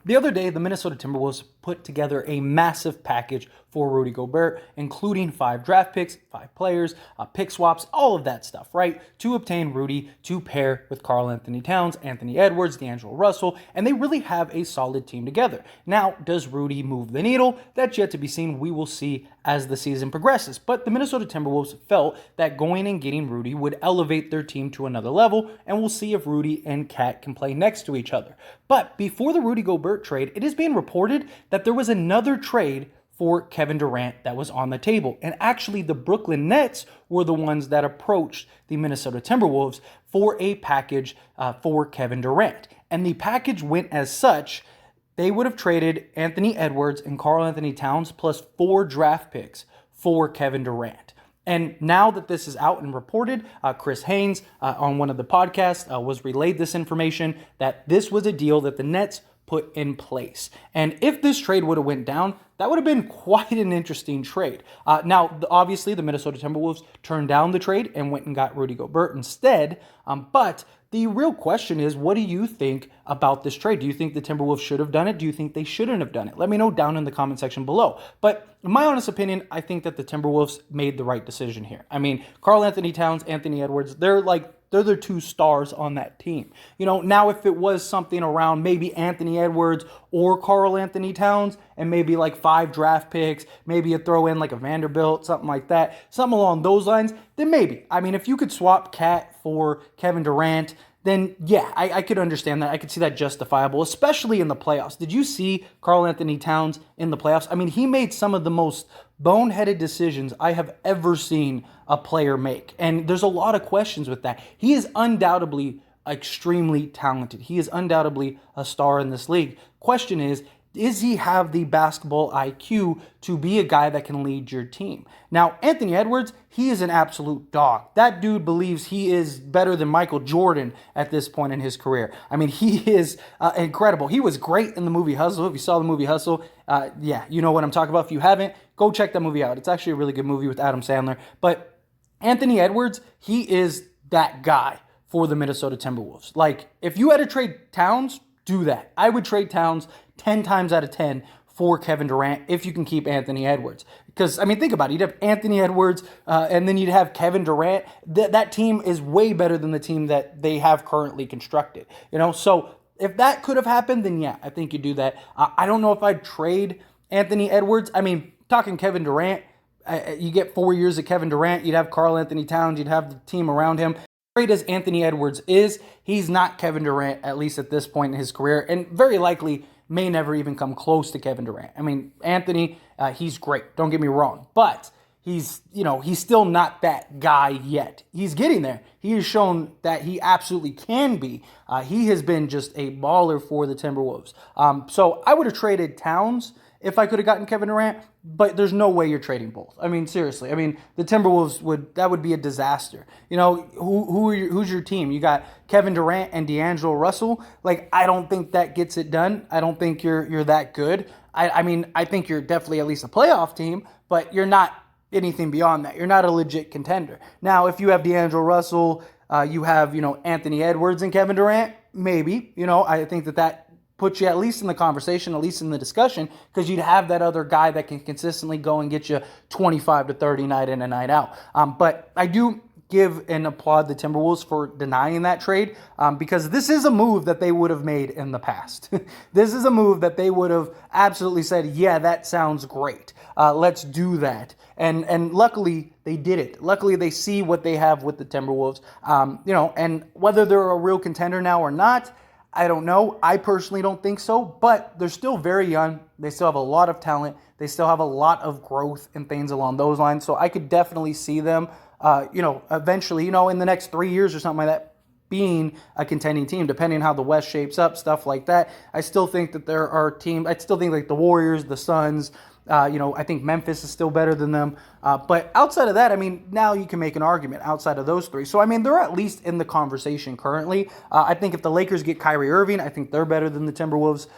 The other day, the Minnesota Timberwolves put together a massive package for Rudy Gobert, including 5 draft picks, 5 players, pick swaps, all of that stuff, right? To obtain Rudy to pair with Karl-Anthony Towns, Anthony Edwards, D'Angelo Russell, and they really have a solid team together. Now, does Rudy move the needle? That's yet to be seen. We will see as the season progresses. But the Minnesota Timberwolves felt that going and getting Rudy would elevate their team to another level, and we'll see if Rudy and Cat can play next to each other. But before the Rudy Gobert trade, it is being reported that there was another trade for Kevin Durant that was on the table. And actually, the Brooklyn Nets were the ones that approached the Minnesota Timberwolves for a package for Kevin Durant. And the package went as such: they would have traded Anthony Edwards and Karl-Anthony Towns plus 4 draft picks for Kevin Durant. And now that this is out and reported, Chris Haynes on one of the podcasts was relayed this information that this was a deal that the Nets put in place. And if this trade would have went down, that would have been quite an interesting trade. Now, obviously, the Minnesota Timberwolves turned down the trade and went and got Rudy Gobert instead. But the real question is, what do you think about this trade? Do you think the Timberwolves should have done it? Do you think they shouldn't have done it? Let me know down in the comment section below. But in my honest opinion, I think that the Timberwolves made the right decision here. I mean, Karl-Anthony Towns, Anthony Edwards, they're the 2 stars on that team. Now if it was something around maybe Anthony Edwards or Karl-Anthony Towns and maybe like 5 draft picks, maybe you throw in like a Vanderbilt, something like that, something along those lines, then maybe. I mean, if you could swap Cat for Kevin Durant, then yeah, I could understand that. I could see that justifiable, especially in the playoffs. Did you see Karl-Anthony Towns in the playoffs? I mean, he made some of the most boneheaded decisions I have ever seen a player make. And there's a lot of questions with that. He is undoubtedly extremely talented. He is undoubtedly a star in this league. Question is, does he have the basketball IQ to be a guy that can lead your team? Now, Anthony Edwards, he is an absolute dog. That dude believes he is better than Michael Jordan at this point in his career. I mean, he is incredible. He was great in the movie Hustle. If you saw the movie Hustle, yeah, you know what I'm talking about. If you haven't, go check that movie out. It's actually a really good movie with Adam Sandler. But Anthony Edwards, he is that guy for the Minnesota Timberwolves. Like, if you had to trade Towns, do that. I would trade Towns 10 times out of 10 for Kevin Durant if you can keep Anthony Edwards. Because, I mean, think about it. You'd have Anthony Edwards and then you'd have Kevin Durant. That team is way better than the team that they have currently constructed. So if that could have happened, then yeah, I think you do that. I don't know if I'd trade Anthony Edwards. I mean, talking Kevin Durant, you get 4 years of Kevin Durant. You'd have Karl-Anthony Towns. You'd have the team around him. Great as Anthony Edwards is, he's not Kevin Durant, at least at this point in his career, and very likely may never even come close to Kevin Durant. I mean, Anthony, he's great, don't get me wrong, but he's still not that guy yet. He's getting there. He has shown that he absolutely can be. He has been just a baller for the Timberwolves. So I would have traded Towns if I could have gotten Kevin Durant, but there's no way you're trading both. I mean, seriously. I mean, the Timberwolves would be a disaster. Who's your team? You got Kevin Durant and D'Angelo Russell. Like, I don't think that gets it done. I don't think you're that good. I mean, I think you're definitely at least a playoff team, but you're not anything beyond that. You're not a legit contender. Now, if you have D'Angelo Russell, you have, Anthony Edwards and Kevin Durant, maybe, I think that puts you at least in the conversation, at least in the discussion, because you'd have that other guy that can consistently go and get you 25 to 30 night in and night out. But I do give and applaud the Timberwolves for denying that trade because this is a move that they would have made in the past. This is a move that they would have absolutely said, yeah, that sounds great. Let's do that. And luckily they did it. Luckily they see what they have with the Timberwolves. And whether they're a real contender now or not, I don't know. I personally don't think so, but they're still very young. They still have a lot of talent. They still have a lot of growth and things along those lines. So I could definitely see them, eventually, in the next 3 years or something like that, being a contending team, depending on how the West shapes up, stuff like that. I still think that there are teams, I still think like the Warriors, the Suns, I think Memphis is still better than them. But outside of that, I mean, now you can make an argument outside of those 3. So, I mean, they're at least in the conversation currently. I think if the Lakers get Kyrie Irving, I think they're better than the Timberwolves.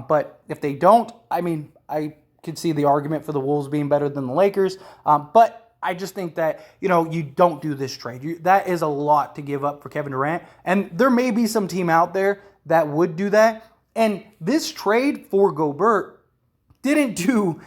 But if they don't, I mean, I could see the argument for the Wolves being better than the Lakers. But I just think that, you don't do this trade. That is a lot to give up for Kevin Durant. And there may be some team out there that would do that. And this trade for Gobert didn't do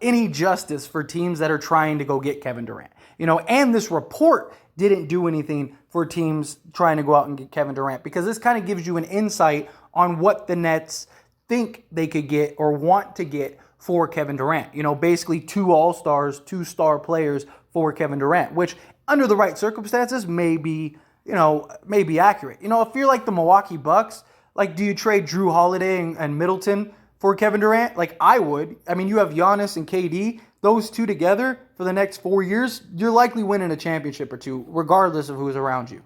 any justice for teams that are trying to go get Kevin Durant. And this report didn't do anything for teams trying to go out and get Kevin Durant, because this kind of gives you an insight on what the Nets think they could get or want to get for Kevin Durant. Basically 2 all-stars, 2 star players for Kevin Durant, which under the right circumstances may be accurate. If you're like the Milwaukee Bucks, like, do you trade Drew Holiday and Middleton for Kevin Durant? Like, I would. I mean, you have Giannis and KD. Those 2 together for the next 4 years, you're likely winning a championship or 2, regardless of who's around you.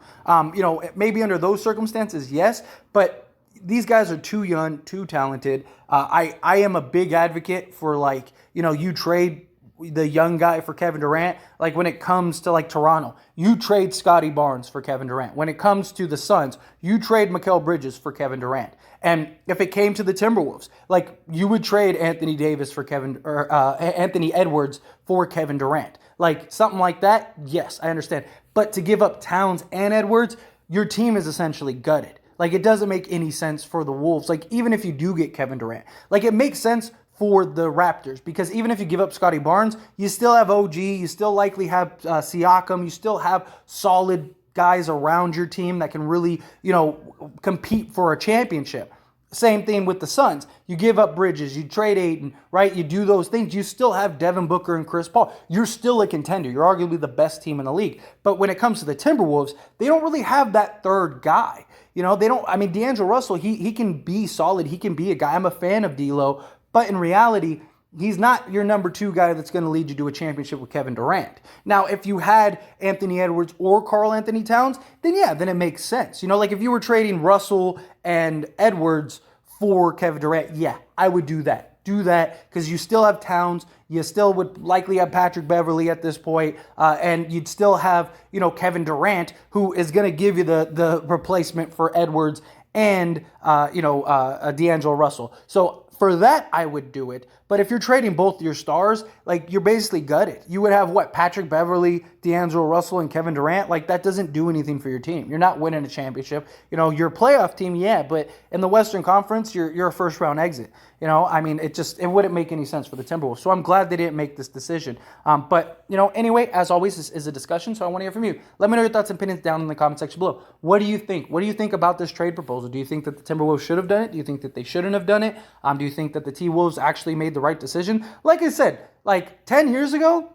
Maybe under those circumstances, yes, but these guys are too young, too talented. I am a big advocate for, you trade the young guy for Kevin Durant. Like, when it comes to, Toronto, you trade Scotty Barnes for Kevin Durant. When it comes to the Suns, you trade Mikal Bridges for Kevin Durant. And if it came to the Timberwolves, you would trade Anthony Davis for Anthony Edwards for Kevin Durant. Something like that, yes, I understand. But to give up Towns and Edwards, your team is essentially gutted. It doesn't make any sense for the Wolves. Even if you do get Kevin Durant, it makes sense for the Raptors, because even if you give up Scotty Barnes, you still have OG, you still likely have Siakam, you still have solid guys around your team that can really, compete for a championship. Same thing with the Suns. You give up Bridges, you trade Ayton, right? You do those things. You still have Devin Booker and Chris Paul. You're still a contender. You're arguably the best team in the league. But when it comes to the Timberwolves, they don't really have that third guy. They don't. I mean, D'Angelo Russell, he can be solid. He can be a guy. I'm a fan of D'Lo, but in reality, he's not your number 2 guy that's going to lead you to a championship with Kevin Durant. Now, if you had Anthony Edwards or Karl-Anthony Towns, then it makes sense. If you were trading Russell and Edwards for Kevin Durant, I would do that. Do that, because you still have Towns. You still would likely have Patrick Beverley at this point, and you'd still have, Kevin Durant, who is going to give you the replacement for Edwards and, D'Angelo Russell. So for that, I would do it. But if you're trading both your stars, you're basically gutted. You would have Patrick Beverley, D'Angelo Russell, and Kevin Durant. That doesn't do anything for your team. You're not winning a championship. You're a playoff team, yeah, but in the Western Conference, you're a first round exit. It wouldn't make any sense for the Timberwolves. So I'm glad they didn't make this decision. But anyway, as always, this is a discussion, so I want to hear from you. Let me know your thoughts and opinions down in the comment section below. What do you think? What do you think about this trade proposal? Do you think that the Timberwolves should have done it? Do you think that they shouldn't have done it? Do you think that the T-Wolves actually made the right decision? Like I said, 10 years ago,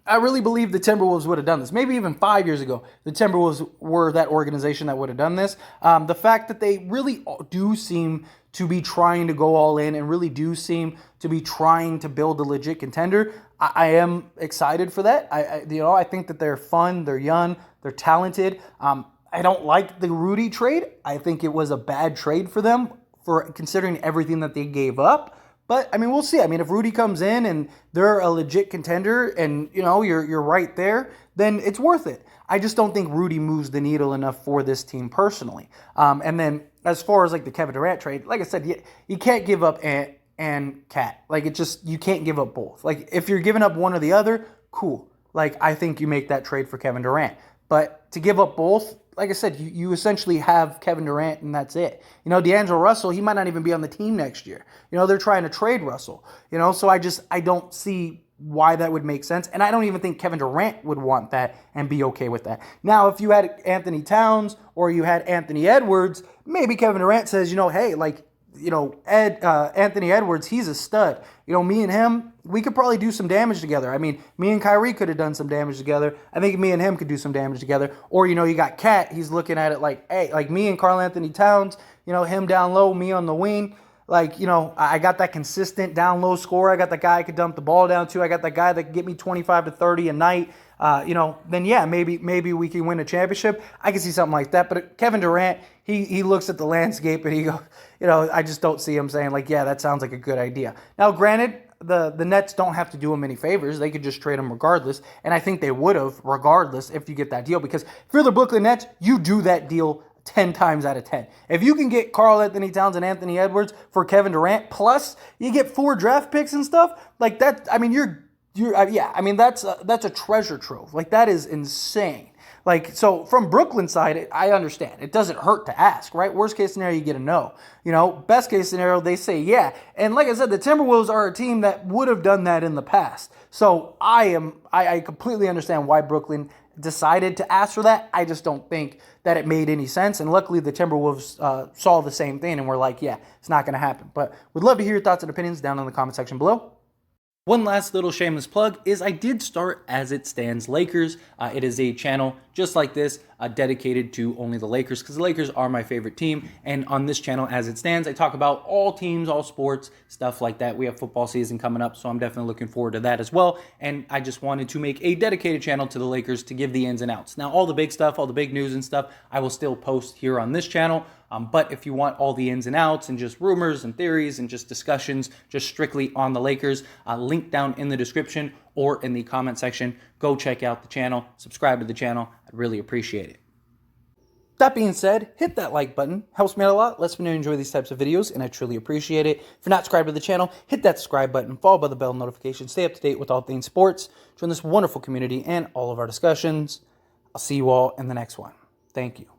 I really believe the Timberwolves would have done this. Maybe even 5 years ago, the Timberwolves were that organization that would have done this. The fact that they really do seem to be trying to go all in and really do seem to be trying to build a legit contender, I am excited for that. I think that they're fun, they're young, they're talented. I don't like the Rudy trade. I think it was a bad trade for them, for considering everything that they gave up. But, we'll see. If Rudy comes in and they're a legit contender and, you're right there, then it's worth it. I just don't think Rudy moves the needle enough for this team personally. And then as far as, the Kevin Durant trade, like I said, you can't give up Ant and Cat. You can't give up both. If you're giving up one or the other, cool. I think you make that trade for Kevin Durant. But to give up both, like I said, you essentially have Kevin Durant and that's it. D'Angelo Russell, he might not even be on the team next year. They're trying to trade Russell. So I don't see why that would make sense. And I don't even think Kevin Durant would want that and be okay with that. Now, if you had Anthony Towns or you had Anthony Edwards, maybe Kevin Durant says, hey, Anthony Edwards, he's a stud. Me and him, we could probably do some damage together. Me and Kyrie could have done some damage together. I think me and him could do some damage together. Or, you got Cat, he's looking at it hey, me and Karl-Anthony Towns, him down low, me on the wing. I got that consistent down low scorer. I got the guy I could dump the ball down to. I got that guy that can get me 25 to 30 a night. Then maybe we can win a championship. I can see something like that. But Kevin Durant, he looks at the landscape and he goes, I just don't see him saying that sounds like a good idea. Now, granted, the Nets don't have to do him any favors. They could just trade him regardless. And I think they would have regardless if you get that deal. Because if you're the Brooklyn Nets, you do that deal 10 times out of 10. If you can get Karl-Anthony Towns and Anthony Edwards for Kevin Durant, plus you get 4 draft picks and stuff, that, that's a treasure trove. That is insane. Like, so from Brooklyn's side, I understand. It doesn't hurt to ask, right? Worst case scenario, you get a no. Best case scenario, they say yeah. And like I said, the Timberwolves are a team that would have done that in the past. So I completely understand why Brooklyn decided to ask for that. I just don't think that it made any sense. And luckily, the Timberwolves saw the same thing and were like, yeah, it's not going to happen. But would love to hear your thoughts and opinions down in the comment section below. One last little shameless plug is I did start As It Stands Lakers. It is a channel just like this, dedicated to only the Lakers, because the Lakers are my favorite team. And on this channel, As It Stands, I talk about all teams, all sports, stuff like that. We have football season coming up, so I'm definitely looking forward to that as well. And I just wanted to make a dedicated channel to the Lakers to give the ins and outs. Now, all the big stuff, all the big news and stuff, I will still post here on this channel. But if you want all the ins and outs and just rumors and theories and just discussions just strictly on the Lakers, link down in the description or in the comment section. Go check out the channel, subscribe to the channel. I'd really appreciate it. That being said, hit that like button. Helps me out a lot, lets me know you enjoy these types of videos, and I truly appreciate it. If you're not subscribed to the channel, hit that subscribe button, followed by the bell notification. Stay up to date with all things sports. Join this wonderful community and all of our discussions. I'll see you all in the next one. Thank you.